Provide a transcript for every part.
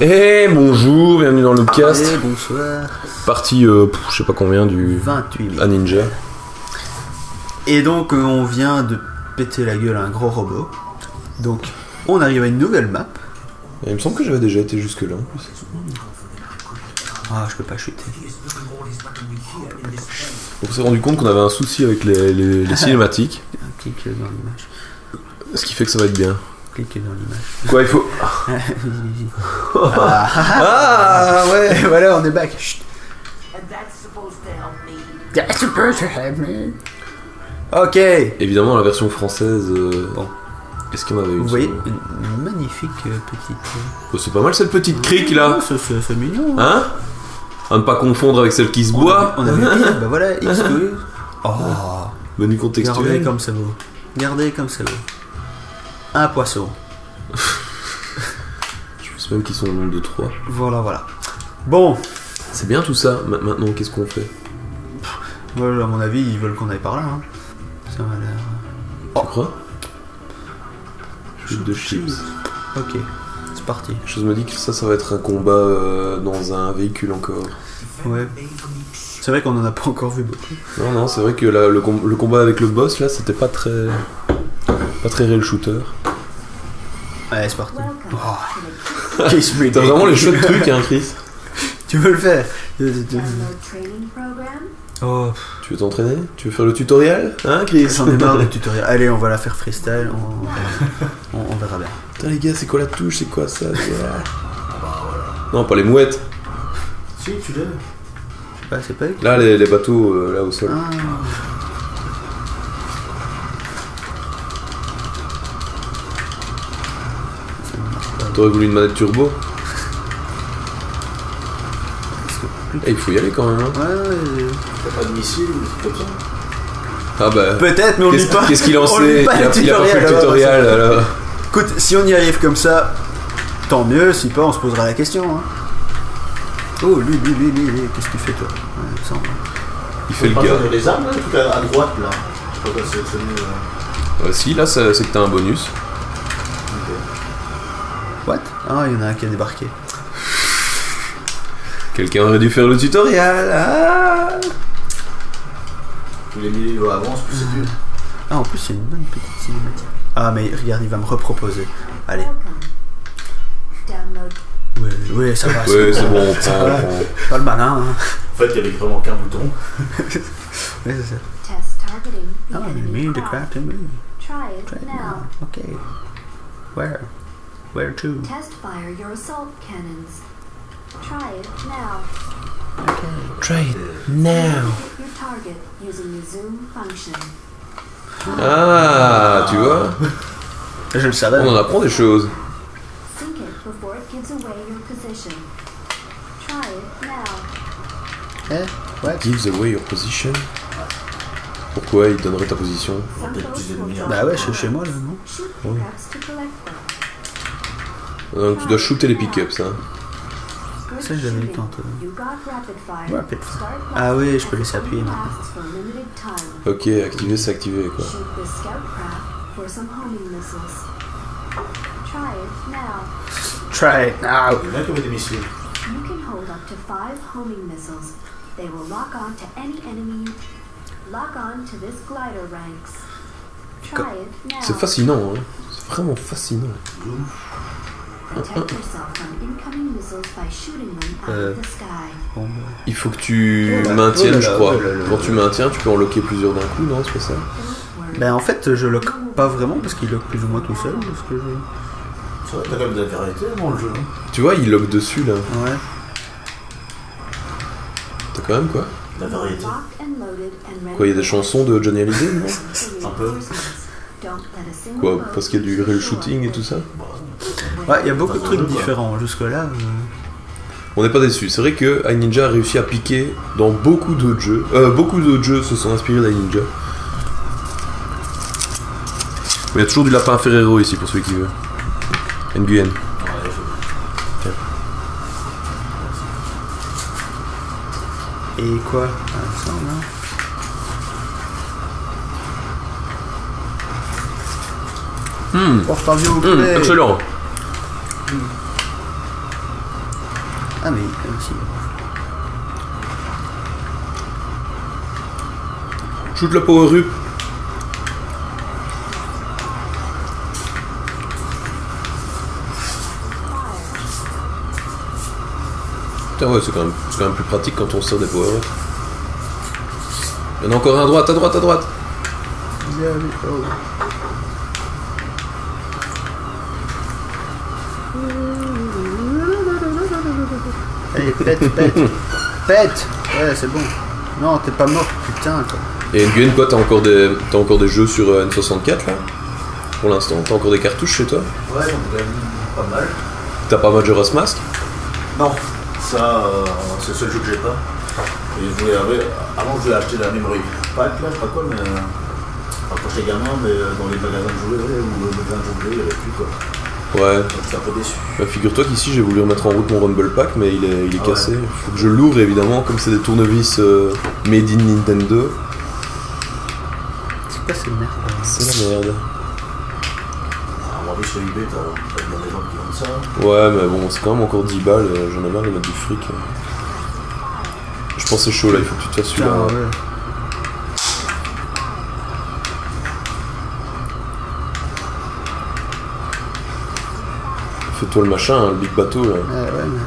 Eh bonjour, bienvenue dans Loopcast. Allez, bonsoir. Partie, je sais pas combien du 28 000. à Ninja. Et donc on vient de péter la gueule à un gros robot. Donc on arrive à une nouvelle map. Et il me semble que j'avais déjà été jusque là. Ah, je peux pas chuter. On s'est rendu compte qu'on avait un souci avec les cinématiques. Clique dans l'image. Ce qui fait que ça va être bien. Clique dans l'image. Quoi, il faut. Ah ouais. Et voilà, on est back. Chut. That's supposed to help me. Ok. Évidemment, la version française. Bon. Est-ce qu'il y en avait une Vous voyez sur- une magnifique petite. Oh, c'est pas mal cette petite crique là. Oh, c'est mignon. Hein? À ne pas confondre avec celle qui se boit. On avait pire. Bah voilà, excuse. Oh. Menu Regardez contextuel. comme c'est beau. Regardez comme c'est beau. Un poisson. Je pense même qu'ils sont au nombre de 3. Voilà. Bon. C'est bien tout ça. Maintenant, qu'est-ce qu'on fait? Voilà, à mon avis, ils veulent qu'on aille par là. Hein. Ça m'a l'air. Tu crois? Chute de chips. Ok, c'est parti. Je me dis que ça va être un combat dans un véhicule encore. Ouais. C'est vrai qu'on en a pas encore vu beaucoup. Non, c'est vrai que le combat avec le boss là, c'était pas très real shooter. Allez, c'est parti. Oh. Kiss me, T'as vraiment les chouettes trucs, hein, Chris. Tu veux le faire? Oh, Tu veux t'entraîner? Tu veux faire le tutoriel? Hein, Chris? j'en ai marre du tutoriel. Allez, on va la faire freestyle. On verra bien. Putain, les gars, c'est quoi la touche? C'est quoi ça? Non, pas les mouettes. Si, tu l'as. Je sais pas, c'est pas eux. Là, les bateaux là au sol. Ah. T'aurais voulu une manette turbo? Eh, il faut y aller quand même. Hein. Ouais. T'as pas de missile ou des trucs comme ça? Ah bah. Peut-être, mais on lit pas. Qu'est-ce qu'il en on sait? lit pas le Il a pas fait le tutoriel, tutoriel alors. Écoute, si on y arrive comme ça, tant mieux. Si pas, on se posera la question. Hein. Oh, lui, qu'est-ce que tu fais toi? Ouais, ça, Il fait le Pas gars. sur les armes là, tout à droite là. Je sais pas quoi sélectionner. Si, là, c'est que t'as un bonus. What? Ah, il y en a un qui a débarqué. Quelqu'un aurait dû faire le tutoriel. Ah. Plus les milliers avancent, plus c'est dur. Ah, en plus, c'est une bonne petite cinématique. Ah, mais regarde, il va me reproposer. Allez. Ouais, ça va. Ouais, c'est bon, on Ça prend. va. Pas le malin, hein. En fait, il y avait vraiment qu'un bouton. Ouais, c'est ça. Test targeting the Ah, you enemy mean the craft. crafting move. Try it Try it now. now. Okay. Where? Where to? Test fire your assault cannons. Try it now. Okay. Try it now. Hit your target using the zoom function. Ah, tu vois, Je le savais. on en apprend des choses. Sync it before it gives away your position. Try it now. Eh? What? Gives away your position. Pourquoi il donnerait ta position? Some peut-être folks plus will ennemis, drop hein. Bah ouais, je suis chez moi là, non? shoot pickups to collect them. Donc tu dois shooter les pick-ups, hein. Good Ça, j'avais eu shooting. tantôt. You got rapid fire. Rapid fire. Start Ah oui, je blast peux laisser as the appuyer game maintenant. lasts for a limited time. Ok, activer, c'est activé quoi. Shoot the scout craft for some homing missiles. Try it now. Try it now. Il y en a qui avaient des missiles. You can hold up to 5 homing missiles. They will lock on to any enemy. Lock on to this glider ranks. Try it now. C'est fascinant, hein. C'est vraiment fascinant. Protect yourself from incoming missiles by shooting them out of the sky. Bon, Il faut que tu Oh là, maintiennes, oh là je là, crois. oh là là. Quand tu maintiens, tu peux en locker plusieurs d'un coup, non? C'est pas ça? Don't worry. ben en fait, je lock pas vraiment parce qu'il lock plus ou moins tout seul. Parce que je... C'est vrai que t'as quand même de la variété dans le jeu. Hein. Tu vois, il lock dessus là. Ouais. T'as quand même quoi? La variété. Locked and loaded and ready Quoi, il y a des for chansons de Johnny Hallyday, non? Un peu. Don't let a single Quoi, boat parce qu'il y a du real show up shooting et with tout ça? Ouais, il y a beaucoup de Dans le trucs jeu, quoi. différents. Jusque-là. On n'est pas déçus. C'est vrai que iNinja a réussi à piquer dans beaucoup d'autres jeux. Beaucoup d'autres jeux se sont inspirés d'iNinja. Mais il y a toujours du lapin Ferrero ici pour celui qui veut. Nguyen. Ouais, je- Et quoi? Ah, ça, non? Porte-avions au poulet. Excellent. Ah mais aussi. Shoot la power up. Putain ouais, c'est quand même plus pratique quand on sort des power up. Il y en a encore un à droite, à droite, à droite. Allez, pète, pète. Pète. Ouais, c'est bon. Non, t'es pas mort, putain, quoi. Et Nguyen, quoi, t'as encore des jeux sur N64 là? Pour l'instant, t'as encore des cartouches chez toi? Ouais, on a pas mal. T'as pas Majora's Mask? Non, ça, c'est le seul jeu que j'ai pas. Et je voulais avant, je voulais acheter la memory pack, là, je sais pas quoi, mais. Enfin, quand j'étais gamin, mais dans les magasins de jouets, ou le magasin de jouets, il n'y avait plus, quoi. Ouais. Donc j'étais un peu déçu. Bah, figure-toi qu'ici j'ai voulu remettre en route mon Rumble Pack, mais il est Ah cassé. ouais. Faut que je l'ouvre évidemment, comme c'est des tournevis made in Nintendo. C'est quoi cette merde? C'est la merde. À mon avis, sur eBay, t'as bien des gens qui vendent ça. Ouais, mais bon, c'est quand même encore 10 balles, j'en ai marre de mettre du fric. Je pense que c'est chaud là, il faut que tu te fasses celui-là. Putain, ouais. Fais-toi le machin, hein, le big bateau là. Ouais, mais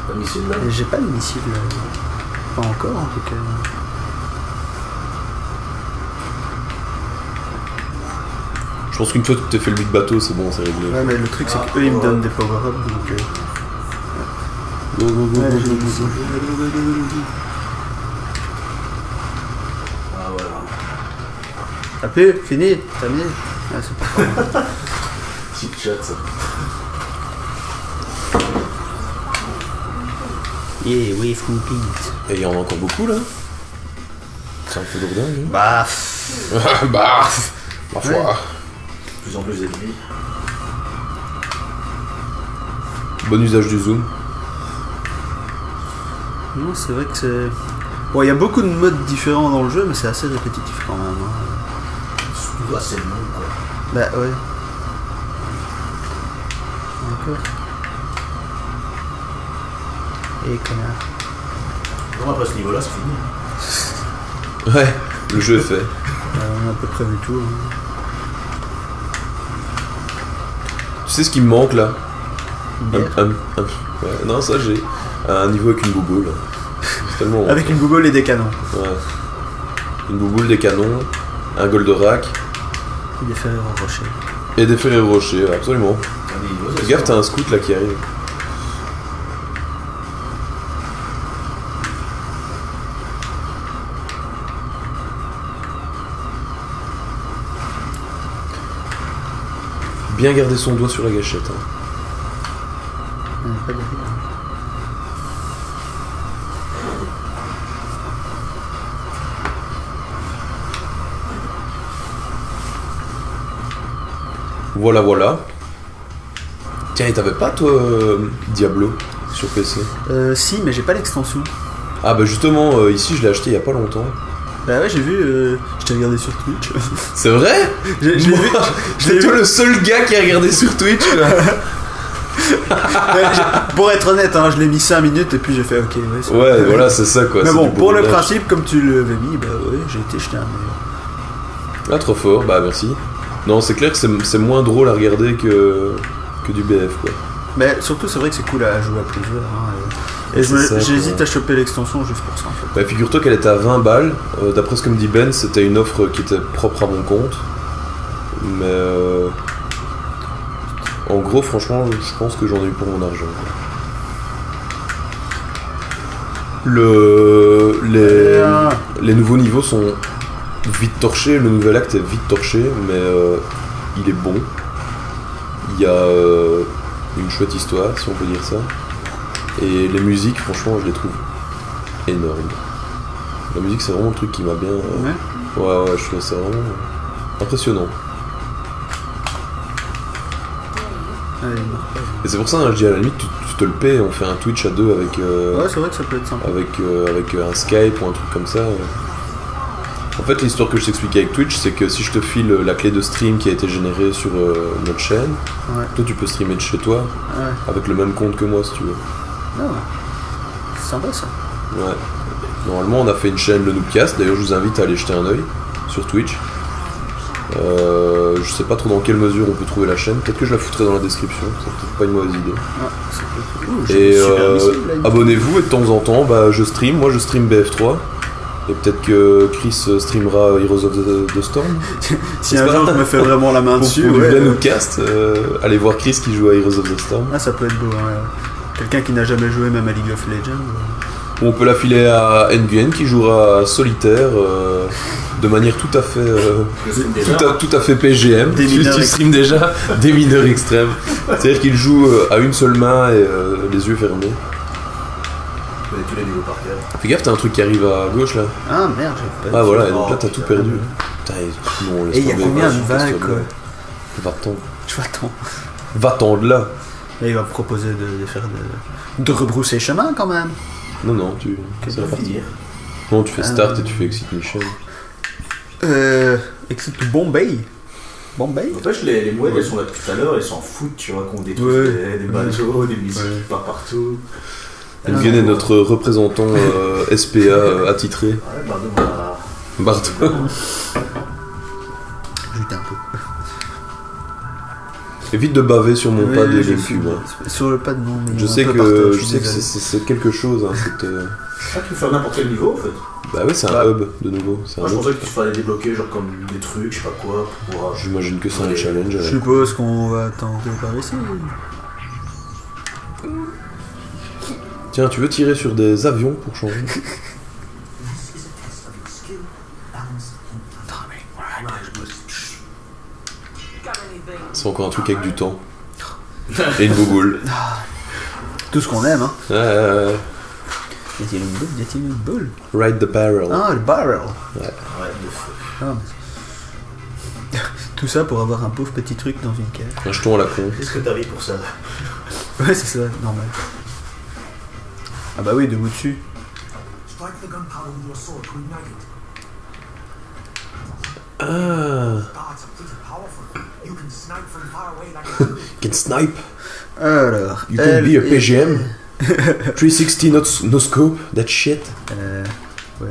T'as mis celui-là. j'ai pas de missile. Pas encore, en tout cas. Je pense qu'une fois que tu t'es fait le big bateau, c'est bon, c'est réglé. Ouais, mais le truc, c'est qu'eux, ils me donnent des power-ups, donc... Go, go, go, Ouais, go, j'ai go, le missile. go. Ah, voilà. T'as pu? Fini? Terminé? Ouais, c'est pas grave. Petite chat, ça. Yeah, wave complete. Et il y en a encore beaucoup là? C'est un peu lourdingue. Bah... Hein. Bah, ma foi. Ouais. De plus en plus d'ennemis. Bon usage du zoom. Non, c'est vrai que c'est... Bon, il y a beaucoup de modes différents dans le jeu, mais c'est assez répétitif quand même. Hein. Surtout assez long, quoi. Bah, ouais. Encore. Et connard. Bon, après ce niveau-là, c'est fini. Ouais, le jeu est fait. On a à peu près vu tout. Hein. Tu sais ce qui me manque là? Bière. Ouais, non, ça j'ai. Un niveau avec une bouboule. C'est tellement. Avec une bouboule et des canons. Ouais. Une bouboule, des canons, un Goldorak Et des ferreurs en rocher. et des Ferrero Rocher, ouais, absolument. Un niveau, Fais c'est gaffe, ça. t'as un scout là qui arrive. Bien garder son doigt sur la gâchette. Hein. Pas derrière. Voilà, voilà. Tiens, et t'avais pas toi Diablo sur PC? Si, mais j'ai pas l'extension. Ah bah justement, ici je l'ai acheté il y a pas longtemps. Bah ouais, j'ai vu, je t'ai regardé sur Twitch. C'est vrai? Je l'ai vu. C'est toi le seul gars qui a regardé sur Twitch là. Pour être honnête, hein, je l'ai mis 5 minutes et puis j'ai fait ok. Ouais, c'est Ouais, bon. voilà, c'est ça quoi. Mais c'est bon, du pour le bourrage. principe, comme tu l'avais mis, bah ouais, j'ai été jeter un œil. Ah, trop fort, bah merci. Non, c'est clair que c'est moins drôle à regarder que du BF quoi. Mais surtout, c'est vrai que c'est cool à jouer à plusieurs. Hein, et C'est ça, j'hésite quoi. à choper l'extension juste pour ça en fait. Bah figure-toi qu'elle était à 20 balles. D'après ce que me dit Ben, c'était une offre qui était propre à mon compte. Mais en gros, franchement, je pense que j'en ai eu pour mon argent. Quoi. Les nouveaux niveaux sont vite torchés, le nouvel acte est vite torché, mais il est bon. Il y a une chouette histoire, si on peut dire ça. Et les musiques, franchement, je les trouve énormes. La musique, c'est vraiment un truc qui m'a bien... Ouais, je trouve ça vraiment impressionnant. Et c'est pour ça, hein, je dis à la limite, tu te le paies, on fait un Twitch à deux avec... Ouais, c'est vrai que ça peut être sympa. avec un Skype ou un truc comme ça. En fait, l'histoire que je t'expliquais avec Twitch, c'est que si je te file la clé de stream qui a été générée sur notre chaîne, Ouais. toi tu peux streamer de chez toi Ouais. avec le même compte que moi si tu veux. Non. C'est sympa ça. Ouais. Normalement, on a fait une chaîne, le Noobcast. D'ailleurs, je vous invite à aller jeter un œil sur Twitch. Je sais pas trop dans quelle mesure on peut trouver la chaîne. Peut-être que je la foutrai dans la description. C'est peut-être pas une mauvaise idée. Ah, c'est cool. Ouh, j'ai Et une super missile, là, abonnez-vous et de temps en temps, bah, je stream. Moi, je stream BF3. Et peut-être que Chris streamera Heroes of the Storm. Si un jour je me fais vraiment la main Pour dessus, du ouais, vrai Noobcast, allez voir Chris qui joue à Heroes of the Storm. Ah, ça peut être beau. Ouais. Quelqu'un qui n'a jamais joué même à League of Legends. On peut la filer à NGN qui jouera à solitaire de manière tout à fait tout à fait PGM. Des mineurs Tu stream déjà des mineurs extrêmes. C'est-à-dire qu'il joue à une seule main et les yeux fermés. Je connais tous les niveaux par cœur. Fais gaffe, t'as un truc qui arrive à gauche là. Ah merde, j'ai pas. Ah voilà, et donc là t'as putain. tout perdu. Putain, non, laisse Et il y a tomber, combien de va, vagues quoi? Va-t'en. Je m'attends. Va-t'en de là. Là, il va me proposer de faire de rebrousser chemin quand même. Non, non, c'est la partie. Non, tu fais start et tu fais exit mission. Exit to Bombay. Bombay. N'empêche, les mouettes, elles sont là depuis tout à l'heure, elles s'en foutent, tu vois, qu'on détruise Ouais. des bateaux, des missiles Ouais. qui partent partout. NGN est notre représentant SPA attitré. Ouais, pardon, bah, Bardo. Jute un peu. Évite de baver sur mon Oui, pad de je GameCube. hein. suis- Sur le pad, non. Mais Je un sais peu que, partout, je suis sais que désolé. c'est quelque chose. Hein, cette, tu peux faire n'importe quel niveau en fait. Bah oui, c'est un Bah. hub de nouveau. C'est Moi un je hub. pensais que tu fallait débloquer genre comme des trucs, je sais pas quoi, pour pouvoir. J'imagine que c'est un Ouais. challenge. Je suppose qu'on va tenter par ici. Tiens, tu veux tirer sur des avions pour changer? C'est encore un truc avec du temps. Et une bouboule. Tout ce qu'on aime, hein. Ouais, ouais, ouais. Y a-t-il une boule? Y a-t-il une boule? Ride the barrel. Ah, le barrel. Ouais, de feu. Ah, mais- Tout ça pour avoir un pauvre petit truc dans une cage. Un jeton à la con. Qu'est-ce que t'as vu pour ça? Ouais, c'est ça, normal. Ah bah oui, debout dessus. Strike the gunpowder with your sword to ignite it. Ah, Darts are pretty powerful. You can snipe from far away like a bird. can snipe. Alors. You can be a PGM. 360 no scope, that shit. Ouais.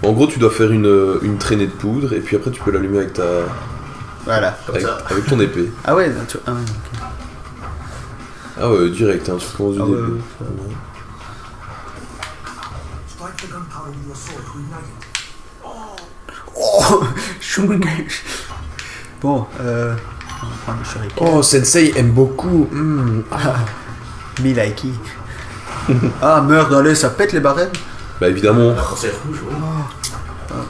En gros, tu dois faire une traînée de poudre et puis après tu peux l'allumer avec ta Voilà. Comme avec, ça. avec ton épée. Ah ouais, ah ouais, ok. Ah ouais, direct, hein, tu commences du Ah ouais, début. ouais. Strike the gunpowder with your sword to ignite it. Oh, shuriken. Bon, on va prendre le shuriken. Oh, Sensei aime beaucoup. Me likey. Ah, meurt dans l'œil, ça pète les barrettes. Bah évidemment. Quand c'est rouge, ouais.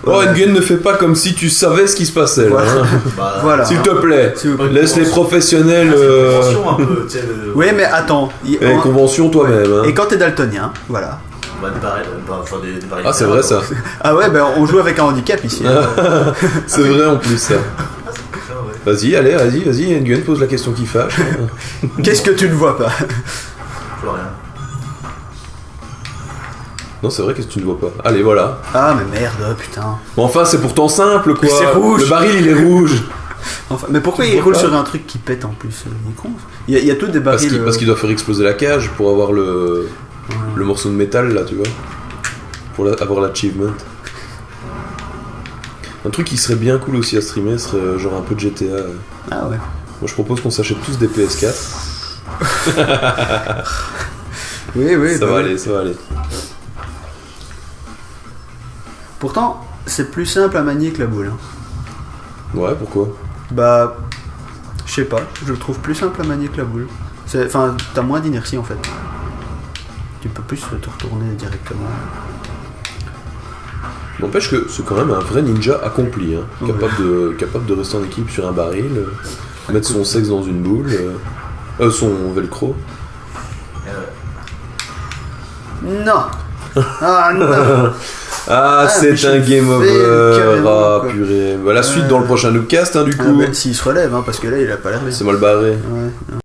Oh, Nguyen, ne fais pas comme si tu savais ce qui se passait là. Voilà. hein. Bah, Voilà. S'il te plaît, S'il vous plaît. laisse les professionnels. c'est une convention un peu, tu sais. Oui, mais attends. Convention toi-même. Hein. Et quand t'es daltonien, voilà. Bah, des barils, enfin des barils. Ah, c'est vrai ça. Ah ouais, ben on joue avec un handicap ici. hein. C'est vrai en plus ça. Ah, ouais. Vas-y, allez, vas-y, Nguyen pose la question qui fâche. Qu'est-ce que tu ne vois pas? Je vois rien. Non, c'est vrai, qu'est-ce que tu ne vois pas? Allez, voilà. Ah, mais merde, putain. Bon, enfin, c'est pourtant simple quoi. Mais c'est rouge. Le baril il est rouge. Enfin, mais pourquoi Tu il vois roule pas sur un truc qui pète en plus? Il est con. Il y a tous des Parce barils. qu'il doit faire exploser la cage pour avoir le morceau de métal là, tu vois. Pour avoir l'achievement. Un truc qui serait bien cool aussi à streamer serait genre un peu de GTA. Ah ouais. Moi je propose qu'on s'achète tous des PS4. Oui, oui. Ça bah va oui. aller, ça va aller. Pourtant, c'est plus simple à manier que la boule. hein. Ouais, pourquoi? Bah, je sais pas. Je le trouve plus simple à manier que la boule. Enfin, t'as moins d'inertie en fait. Tu peux plus te retourner directement. N'empêche que c'est quand même un vrai ninja accompli, hein. Ouais. Capable de rester en équipe sur un baril, mettre son sexe dans une boule, son velcro. Non. Ah non. Ah, mais c'est un je game fais over. carrément, Ah, quoi. purée. Bah, la suite dans le prochain Noobcast, hein, du Ah, coup. bah, s'il se relève, hein, parce que là, il a pas l'air. C'est mal barré. Ouais.